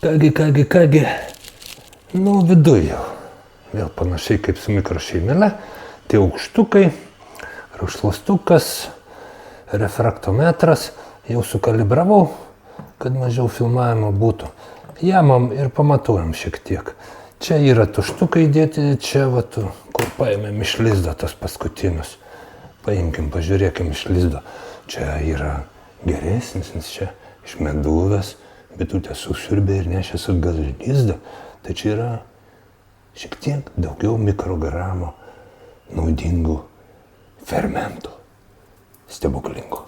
Kągi. Nu, viduje jau. Vėl panašiai kaip su mikrošeimelė. Tai aukštukai, raukšluostukas, refraktometras. Jau sukalibravau, kad mažiau filmavimo būtų. Jamam ir pamatuojam šiek tiek. Čia yra tuštukai dėti, čia va tu, kur paėmėm iš lizdo tas paskutinius. Paimkim, pažiūrėkim iš lizdo. Čia yra geresnis, nes čia iš meduvės, bitutė susiurbė ir nešęs atgal iš lizdo. Tai čia yra šiek tiek daugiau mikrogramo naudingų fermentų. Stebuklingų.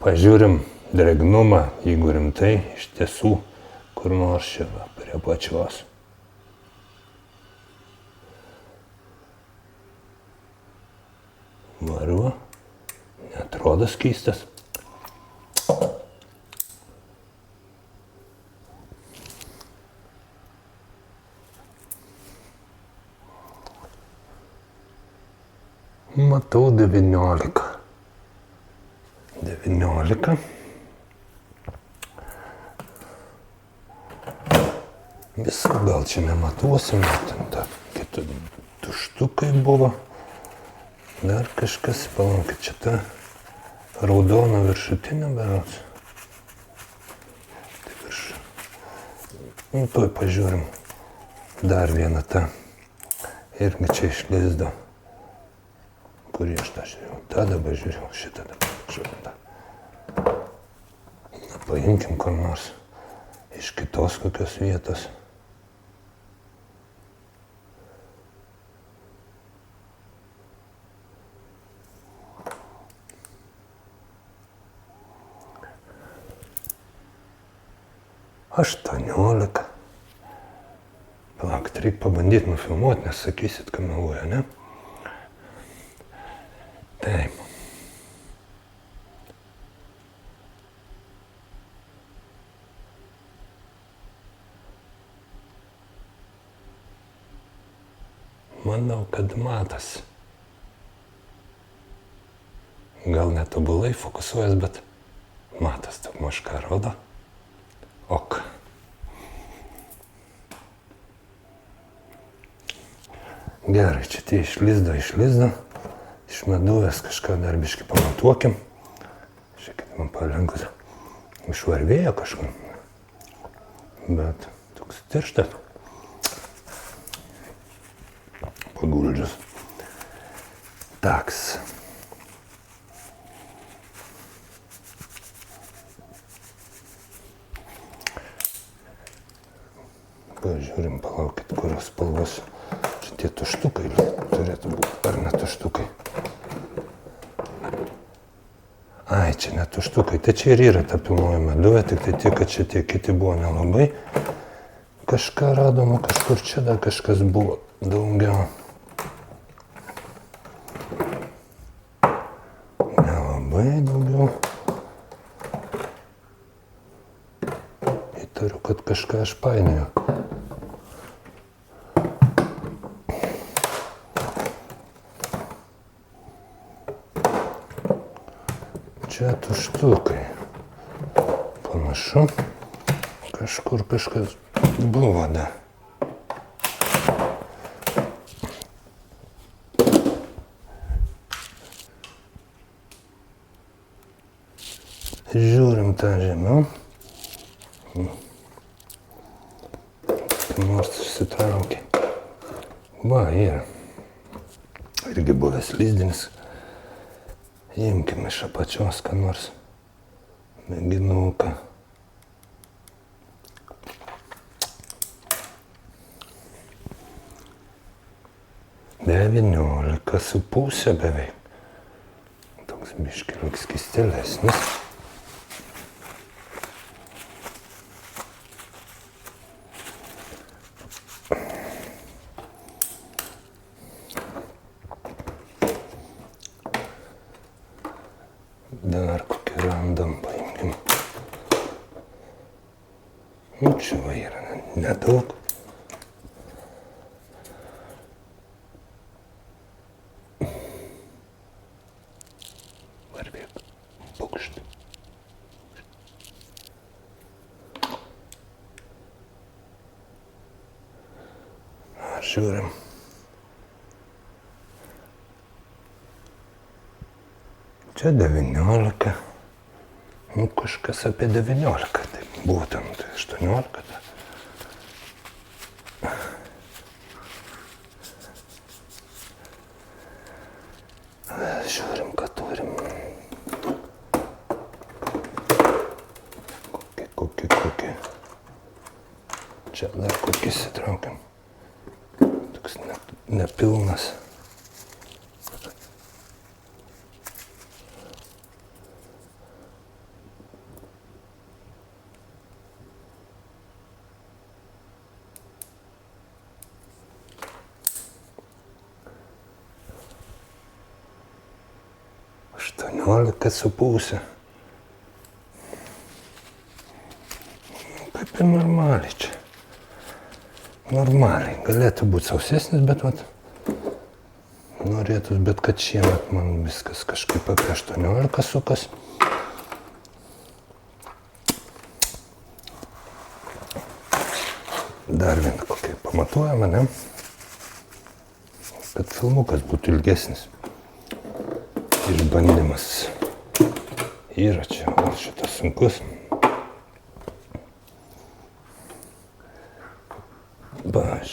Pažiūrim drėgnumą, jeigu rimtai, iš tiesų, kur nors čia va, prie pačios. Varu, neatrodo keistas. Matau 19. 19. Visą gal čia nematuosim, ten ta kiti tuštukai buvo. Dar kažkas, palaukit, čia ta raudona viršutinė berods. Tai virš. Nu, tuoj pažiūrim. Dar vieną tą. Irgi čia iš lizdo. Kurį aš tą žiūrėjau? Tą dabar žiūrėjau, šitą dabar žiūrėjau. Na, paimkim kur nors iš kitos kokios vietos. Aštuoniolika. Palaukit, reikia pabandyti nufilmuoti, nes sakysit, kad meluoja, ne? Taip. Manau, kad matosi. Gal netobulai fokusuojas, bet matas taip mažką rodo. Ok. Gerai, čia tie iš lizdo. Iš meduvės kažką dar biškį pamatuokim. Žiūrėkit, man palenkus išvarvėjo kažkur. Bet toks tirštas. Paguldžius. Taks. Pažiūrim, palaukit, kurios spalvos. Čia tie tuštukai turėtų būti, ar ne tuštukai? Ai, čia ne tuštukai, tai čia ir yra ta pilnoji meduvė, tik tai tiek, kad čia tie kiti buvo nelabai. Kažką radom, kažkur čia dar kažkas buvo daugiau. Nelabai daugiau. Įtariu, kad kažką aš painioju. Čia tuštukai. Panašu, kažkur kažkas buvo, da. Žiūrim tą žemiau. Nors išsitraukė. Va, yra. Irgi buvęs lizdinis. Imkim iš apačios, ką nors mėginuką. Devyniolika su pusė beveik. Toks biškį lyg skystelesnis. Dar kokį randam, paimkim. Nu, čia va yra nedaug. Varvėk, pukšt. Žiūrim. Čia 19. Nu, kažkas apie 19. Tai būtent 18. Žiūrim, ką turim. Kokie. Čia dar kokis įtraukiam. Toks nepilnas. Aštuoniolika su pusė. Kaip ir normaliai čia. Normaliai. Galėtų būti sausesnis, bet vat norėtus, bet kad šiemet man viskas kažkaip apie 18 sukas. Dar vieną kokį pamatuojame, ne? Kad filmukas būtų ilgesnis. Išbandymas yra čia, o šitas sunkus.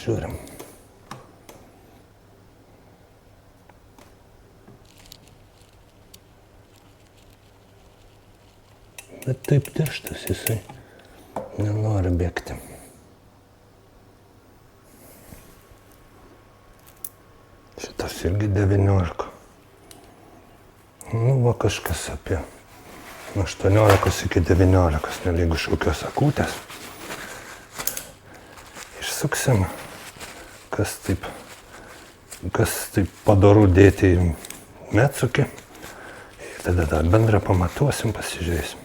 Žiūrim. Bet taip tirštas jisai nenori bėgti. Šitas irgi 19. Nu, va kažkas apie 18 iki 19, nelygu šaukios akutės. Išsuksim, kas taip padoru dėti į metsukį. Ir tada dar bendrą pamatuosim, pasižiūrėsim.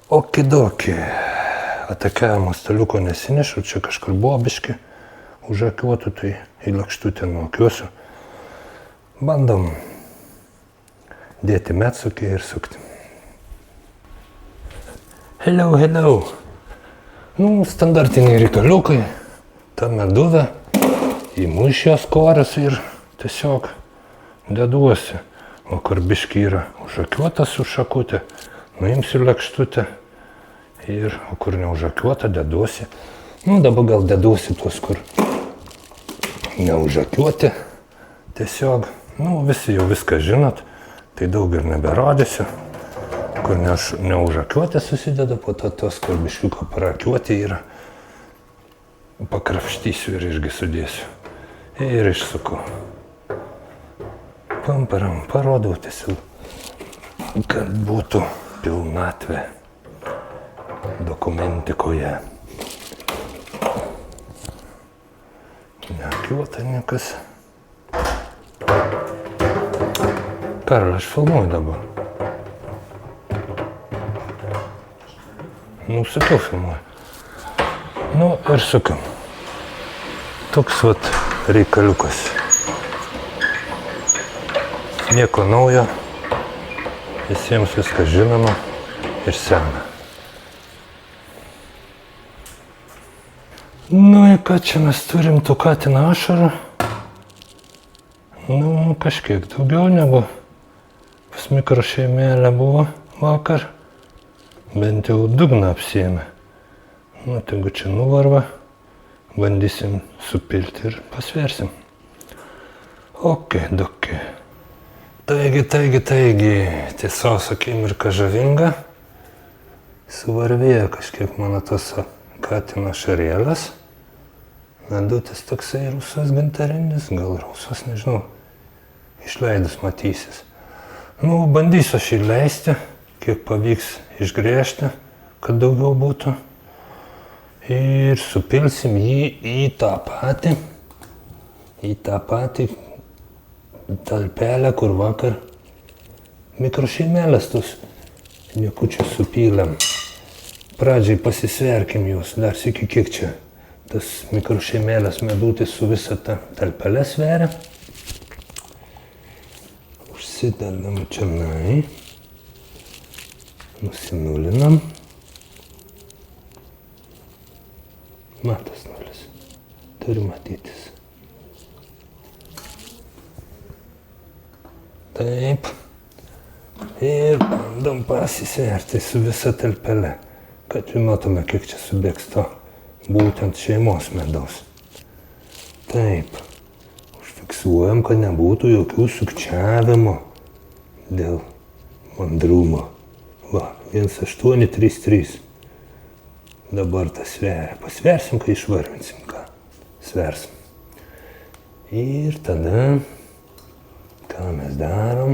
Okidoki. Atakiavimo staliuko nesinešu, čia kažkur buvo biški užakiuotų, tai į lakštutę nuokiuosiu. Bandom dėti metsukį ir sukti. Hello. Nu, standartiniai reikaliukai, ta meduvė, imu iš jos koras ir tiesiog deduosi. O kur biški yra užakiuota su šakutė, nuimsiu lakštutę ir, o kur neužakiuota, deduosi. Nu, dabar gal deduosi tuos, kur neužakiuoti. Tiesiog, nu, visi jau viską žinot, tai daug ir neberodysiu. Kur neužakiuoti susideda, po to tos, kur biškiuko parakiuoti yra. Pakrapštysiu ir irgi sudėsiu. Ir išsuku. Pamparam, parodau tiesiog, kad būtų pilnatvė dokumentikoje. Neakiuota niekas. Karol, aš filmuoju dabar. Nu, sakiau filmuoju. Nu, ir sukam. Toks vat reikaliukas. Nieko naujo. Visiems viskas žinoma ir sena. Nu, ir ką čia mes turim tų katiną ašarų? Nu, kažkiek daugiau negu pas mikrošeimėlę buvo vakar. Bent jau dugną apsiėmė. Nu, tegu čia nuvarva. Bandysim supilti ir pasversim. Okidoki. Taigi, tiesos akimirka žavinga. Suvarvėjo kažkiek mano tos katino ašarėlės. Medutis toksai rusas gintarinis, gal rusas, nežinau. Išleidus matysis. Nu, bandysiu aš įleisti, kiek pavyks išgręžti, kad daugiau būtų. Ir supilsim jį į tą patį talpelę, kur vakar mikrošeimėlės tus niekučius supylėm. Pradžiai pasisverkim juos, dar sykį kiek čia tas mikrošeimėlės medutis su visa ta talpelė sveria. Užsidedam čionai. Nusinulinam. Matas nulis. turi matytis. Taip. Ir bandom pasisverti su visa talpele, kad žinotume, kiek čia subėgs to būtent šeimos medaus. Taip. Užfiksuojam, kad nebūtų jokių sukčiavimo dėl mandrumo. Va, 1833. Dabar tas sveria. Pasversim, kai išvarvinsim, ką sversim. Ir tada, ką mes darom?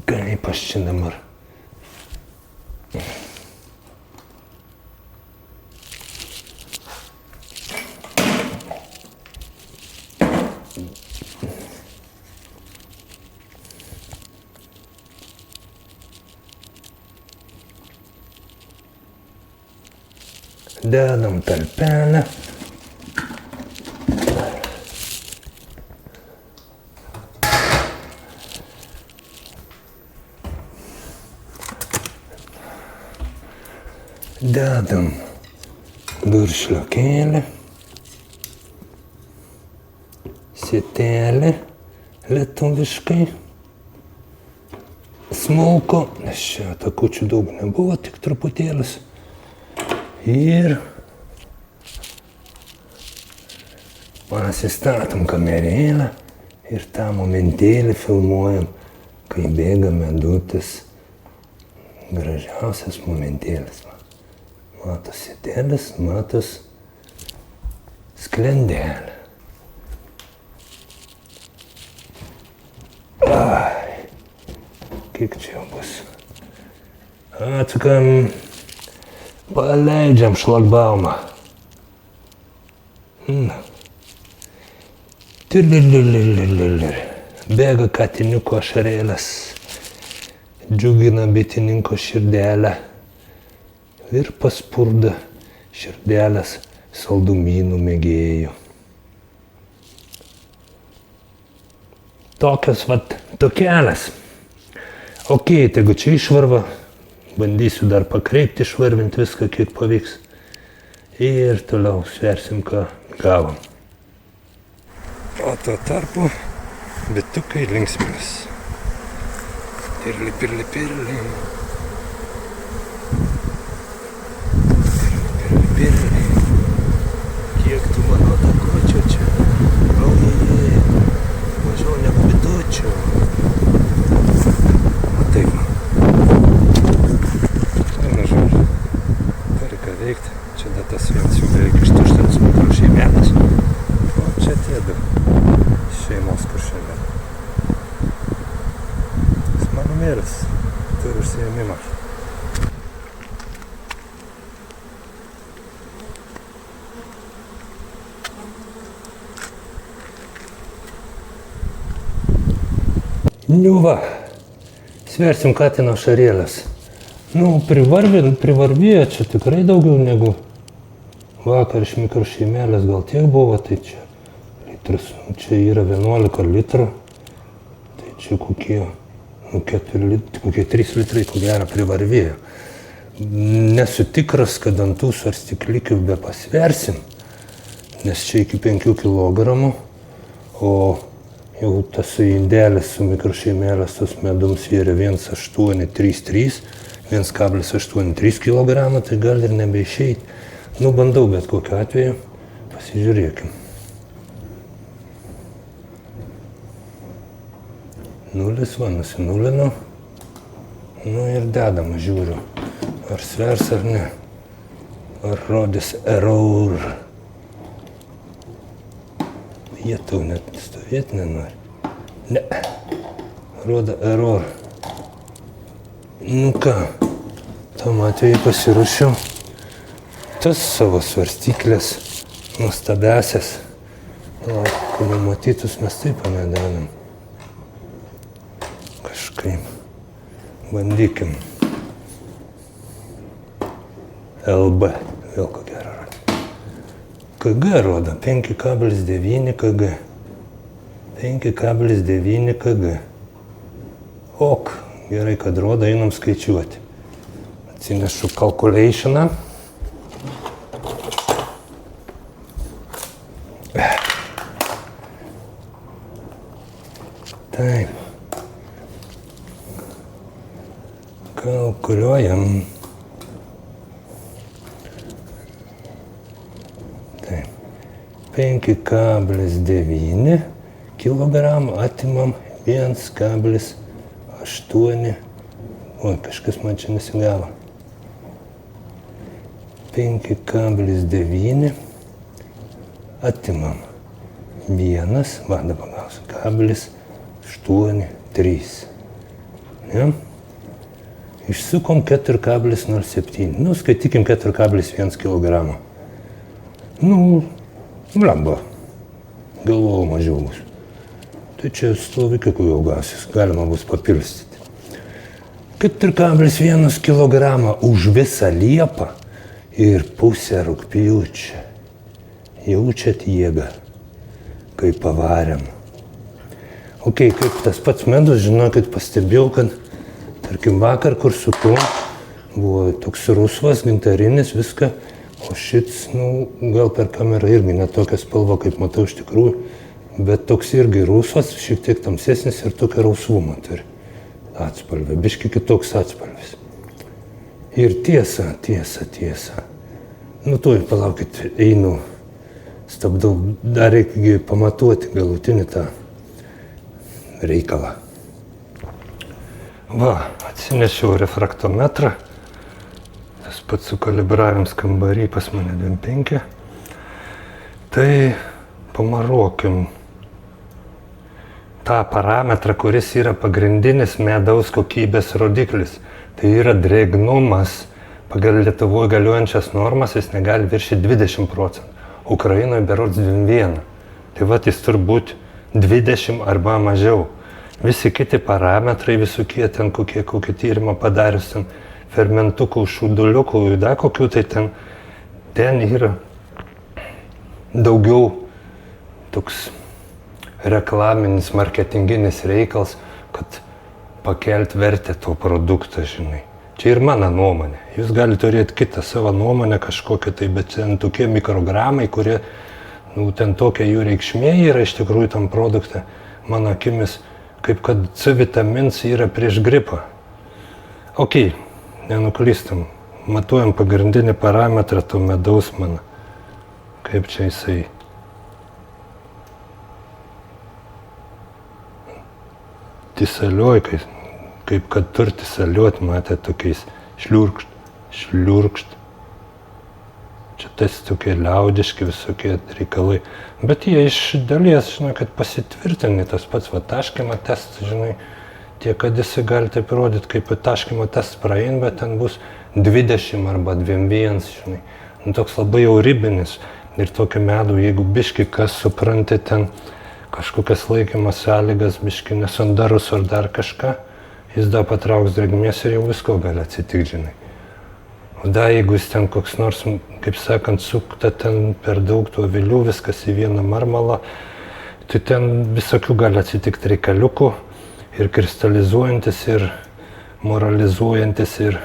Kaip aš čia dabar? Dedam talpelę. Dedam duršliokėlį, sietelį lietuviškai, smulku, nes čia takučių daug nebuvo, tik truputėlis. Ir pasistatom kamerėlę ir tą momentėlį filmuojam, kai bėga medutis. Gražiausias momentėlis. Matos sėtelis, matos sklendelė. Ai, kiek čia jau bus. Atsukam, paleidžiam šlagbaumą. Bėga katiniuko ašarėlės, džiugina bitininko širdelę. Ir paspurda širdelės saldumynų mėgėjų. Tokios vat tokelės. Ok, tegu čia išvarva. Bandysiu dar pakreipti, išvarvinti viską, kiek pavyks. Ir toliau sversim, ką gavom. O tuo tarpu bitukai linksmės. Pirli, pirli, pirli. Kiek tu mano takočio čia? Ojej, mažiau negu bitučio. Matai, na žodžiu, turi ką veikti. Čia datas vienas jau beveik ištuštintas kuršėmelės. O čia tie du šeimos kuršėmelė. Jis mano mėlis, turi užsiėmimą. Nu va, sversim katino ašarėlės. Nu, privarvėjo čia tikrai daugiau negu vakar iš mikrošeimelės, gal tiek buvo, tai čia litras, čia yra 11 litrų, tai čia kokie, 3 litrai, ko gero, privarvėjo. Nesu tikras, kad ant tų svarstyklikių be pasversim, nes čia iki 5 kilogramų, o jau tas indelis su mikrošeimelės tas medums yra 1,833 kg, tai gali ir nebeišeiti. Nu, bandau bet kokiu atveju, pasižiūrėkim. 0, va, nusinulinu. Nu ir dedam, žiūriu, ar svers ar ne. Ar rodys error. Jie tau net stovėti nenori. Ne, rodo error. Nu ką, tam atveju pasiruošiau tas savo svarstyklės, nuostabiasias. O, kurių matytus mes taip panedanam. Kažkaip. Bandykim. LB, vėl ko gero. KG rodo 5,9 kg. 5,9 kg. Ok, gerai, kad rodo, einam skaičiuoti. atsinešu calculationą. Taip. Kalkuliuojam. Taip. 5,9 kg atimam 1,8. Oi, kažkas man čia nesigavo. 5,9 atimam 1, va dabar gausim, 0,83. Ne? Išsukom 4,07. Nu, skaitykim 4,1 kg. Nu, blemba. Galvojau mažiau bus. Tai čia slovikikų jau gausis, galima bus papilstyti. 4,1 kg už visą Liepą ir pusę rugpjūčio. Jaučiat jėgą, kai pavarėm. Ok, kaip tas pats medus, žinokit, pastebėjau, kad, tarkim, vakar, kur suku, buvo toks rusvas, gintarinis, viską, o šits, nu, gal per kamerą irgi ne tokia spalva, kaip matau iš tikrųjų, bet toks irgi rusvas, šiek tiek tamsesnis ir tokio rausvumo turi. Atspalvė, biški kitoks atspalvis. Ir tiesa. Nu, tuoj, palaukit, einu, stabdau, dar reikia pamatuoti galutinį tą reikalą. Va, atsinešiau refraktometrą, tas pats sukalibravęs kambarį pas mane 25. Tai pamaruokim tą parametrą, kuris yra pagrindinis medaus kokybės rodiklis. Tai yra drėgnumas. Pagal Lietuvoje galiojančias normas jis negali viršyti 20%. Ukrainoje berods 21. Tai va, jis turbūt 20 arba mažiau. Visi kiti parametrai, visokie ten kokie tyrimą padarius, ten fermentukų, šūduliukų, dar kokių, tai ten yra daugiau toks reklaminis, marketinginis reikals, kad pakelt vertę to produktą, žinai. Čia ir mano nuomonė. Jūs galite turėti kitą savo nuomonę kažkokią, tai, bet ten tokie mikrogramai, kurie, nu, ten tokia jų reikšmė yra iš tikrųjų tam produktą, mano akimis, kaip kad C vitamins yra prieš gripą. Ok, nenuklystam. Matuojam pagrindinį parametrą to medaus mano. Kaip čia jisai. Tisaliuoj, kaip kad turi tisaliuot, matė tokiais šliurkšt. Čia tas tokie liaudiški visokie reikalai. Bet jie iš dalies, žinai, kad pasitvirtinė tas pats taškymo testas, žinai, tie, kad jisai gali taip rodyti, kaip taškymo testas praein, bet ten bus 20 arba 21, žinai. Nu, toks labai jau ribinis. Ir tokį medų, jeigu biški, kas supranti ten kažkokias laikymo sąlygas, biški nesandarus ar dar kažką, jis dar patrauks drėgmės ir jau visko gali atsitikti, žinai. O dar jeigu jis ten koks nors, kaip sakant, sukta ten per daug tų avilių, viskas į vieną marmalą, tai ten visokių gali atsitikti reikaliukų ir kristalizuojantis, ir moralizuojantis, ir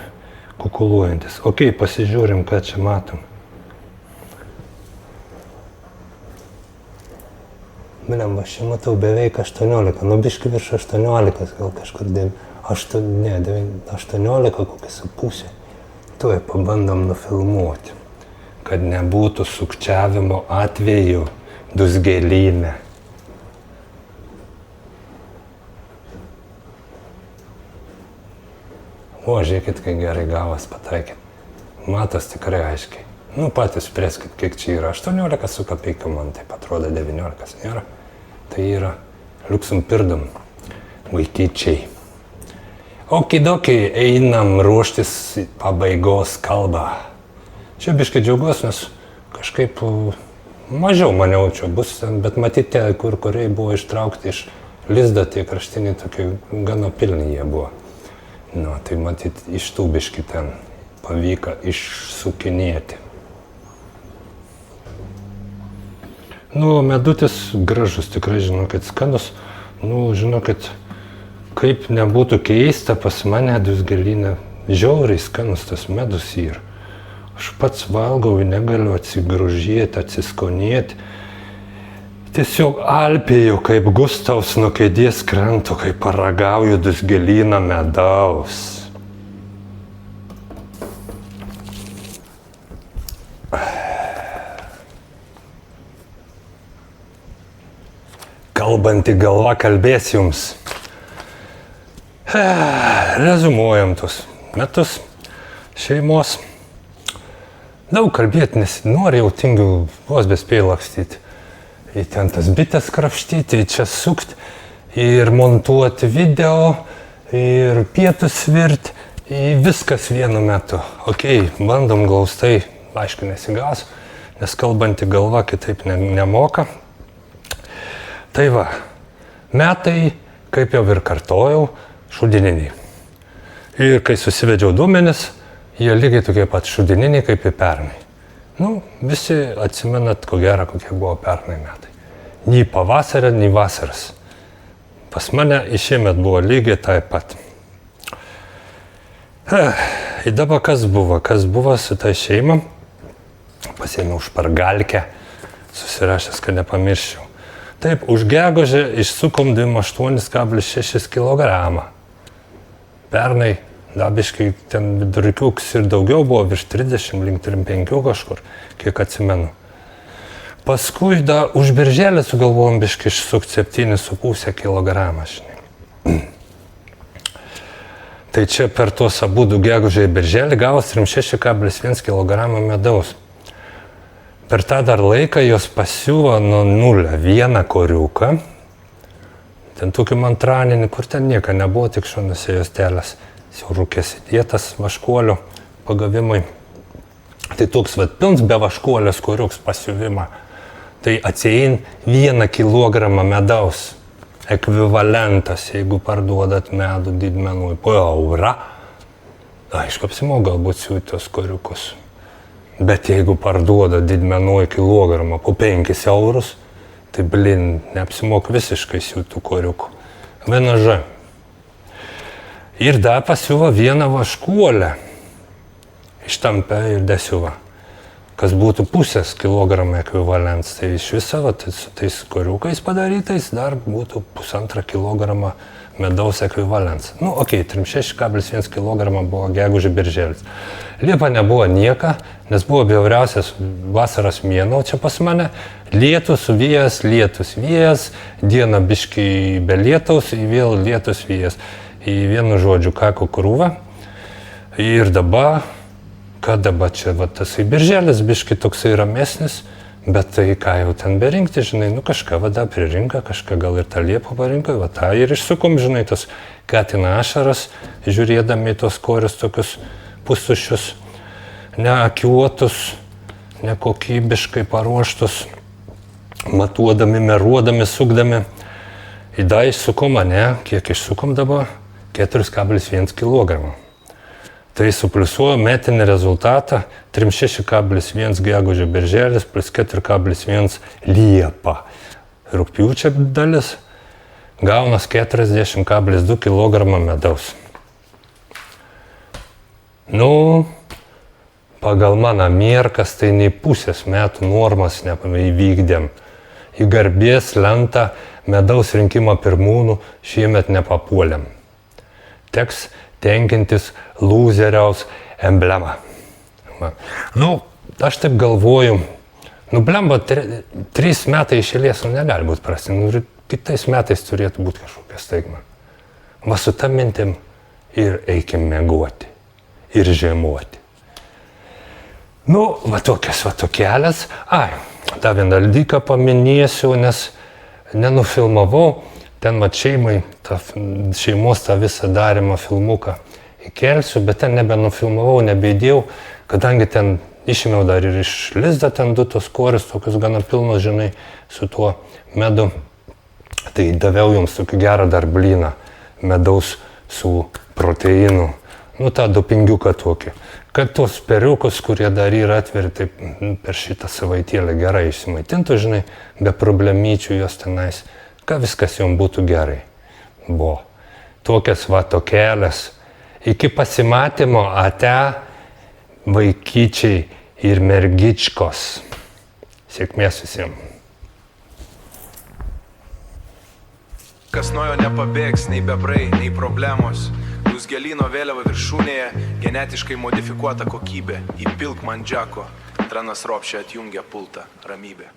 kukuluojantis. Ok, pasižiūrim, ką čia matom. Bliam, aš čia matau beveik 18, nu biški virš 18, gal kažkur 18 kokias su pusė. Tuoj pabandom nufilmuoti, kad nebūtų sukčiavimo atveju dusgėlyne. O, žiūrėkit, kai gerai gavas pataikė. Matos tikrai aiškiai. Nu, patys spręskit, kiek čia yra. 18 su kapeikom, man taip atrodo 19 nėra. Tai yra liuksum pirdom vaikyčiai. Okidokiai, einam ruoštis pabaigos kalbą. Čia biškai džiaugiuosi, nes kažkaip mažiau maniau čia bus, bet matyti, kuriai buvo ištraukti iš lizdo, tie kraštiniai tokie gana pilni jie buvo. Nu, tai matyti, iš tų biškai ten pavyko išsukinėti. Nu, medutis gražus, tikrai žinokit, skanus. Nu, žinokit, kaip nebūtų keista, pas mane dusgėlyne Žiauriai skanus tas medus yra. Aš pats valgau, negaliu atsigrožėti, atsiskonėti. Tiesiog alpėjau, kaip Gustavs nuo kėdės krento, kai paragauju dusgelyną medaus. Kalbanti galva kalbės jums. Rezumuojam tus metus šeimos. Daug kalbėti nesinori, jau tingiu vos bespėjai lakstyti. Į ten tas bitės krapštyti, čia sukti ir montuoti video, ir pietus virti, viskas vienu metu. Ok, bandom glaustai, aišku nesigaus, nes kalbanti galva kitaip nemoka. Tai va, metai, kaip jau ir kartojau, šudininiai. Ir kai susivedžiau duomenis, jie lygiai tokie pat šudininiai kaip ir pernai. Visi atsimenat, ko gero, kokie buvo pernai metai. Nei pavasario, nei vasaras. Pas mane šiemet buvo lygiai taip pat. Ir dabar kas buvo su tai šeima? Pasiėmiau špargalkę, susirašęs, kad nepamirščiau. Taip, už gegužę išsukom 28,6 kg. Pernai dabiškai ten vidurikiuks ir daugiau buvo, virš 30, link 35 kažkur, kiek atsimenu. Paskui už birželį sugalvojom biškai išsukti 7,5 kg. Tai čia per tuos abudu gegužę į birželį gavos 36,1 kg medaus. Per tą dar laiką jos pasiuvo nuo nulio vieną koriuką. Ten tokį mantraninį, kur ten nieko nebuvo, tik šonose jos telės. Siaurukės įdėtas vaškuolių pagavimui. Tai toks pilns be vaškuolės koriuks pasiuvimą. Tai atsiein 1 kg medaus ekvivalentas, jeigu parduodat medų didmenui po eurą. Aišku, apsimoka galbūt siūti tos koriukus. Bet jeigu parduoda didmenui kilogramą po 5 eurus, tai neapsimoka visiškai siūtų koriukų. Vienaža. Ir dar pasiuva vieną vaškuolę. Ištampė ir desiuva. Kas būtų pusės kilogramą ekvivalents. Tai iš viso su tais koriukais padarytais dar būtų 1,5 kg medaus ekvivalents. 36,1 kg buvo gegužė birželis. Liepa nebuvo nieka, nes buvo bjauriausias vasaros mėnuo čia pas mane. Lietus, vėjas, diena biškai be lietaus, vėl lietus, vėjas. Į vienu žodžiu kako krūvą. Ir dabar, čia tasai birželis biškai toksai ramesnis, bet tai ką jau ten berinkti, žinai, kažką pririnka, kažką gal ir tą liepą parinko, tą ir išsukom, žinai, tos katina ašaras, žiūrėdami tos korius tokius pustuščius, neakiuotus, nekokybiškai paruoštus, matuodami, meruodami, sukdami. Ir dar išsukom, kiek išsukom dabar? 4,1 kg. Tai supliusuoja metinį rezultatą 36,1 gegužė birželis plus 4,1 liepa. Rugpjūčio dalis gaunas 40,2 kg medaus. Pagal mano mierkas tai nei pusės metų normas neįvykdėm. Į garbės lentą medaus rinkimo pirmūnų šiemet nepapuolėm. Teks tenkintis lūzeriaus emblemą. Aš taip galvoju, blemba, 3 metai iš eilės negali būti prasti, ir kitais metais turėtų būti kažkokia staigma. Va su ta mintim ir eikim miegoti, ir žiemuoti. Tokias tokelės. Dar vieną dalyką paminėsiu, nes nenufilmavau. Ten šeimai, šeimos tą visą darymą filmuką įkelsiu, bet ten nebenufilmavau, nebeidėjau, kadangi ten išėmiau dar ir iš lizdą ten 2 tos korius, tokius gana pilnos, žinai, su tuo medu. Tai daviau jums tokį gerą dar blyną medaus su proteinu. Tą dopingiuką tokį. Kad tos periukus, kurie dar yra atviri, taip per šitą savaitėlę gerai išsimaitintų, žinai, be problemyčių jos tenais. Ką viskas jom būtų gerai. Tokias tokelės Iki pasimatymo, ate, vaikyčiai ir mergičkos. Sėkmės visiems. Kas nuo jo nepabėgs, nei bebrai, nei problemos. Dūzgelyno vėliava viršūnėje, genetiškai modifikuota kokybė. Įpilk man džeko, Tranas Ropšė atjungia pultą, ramybė.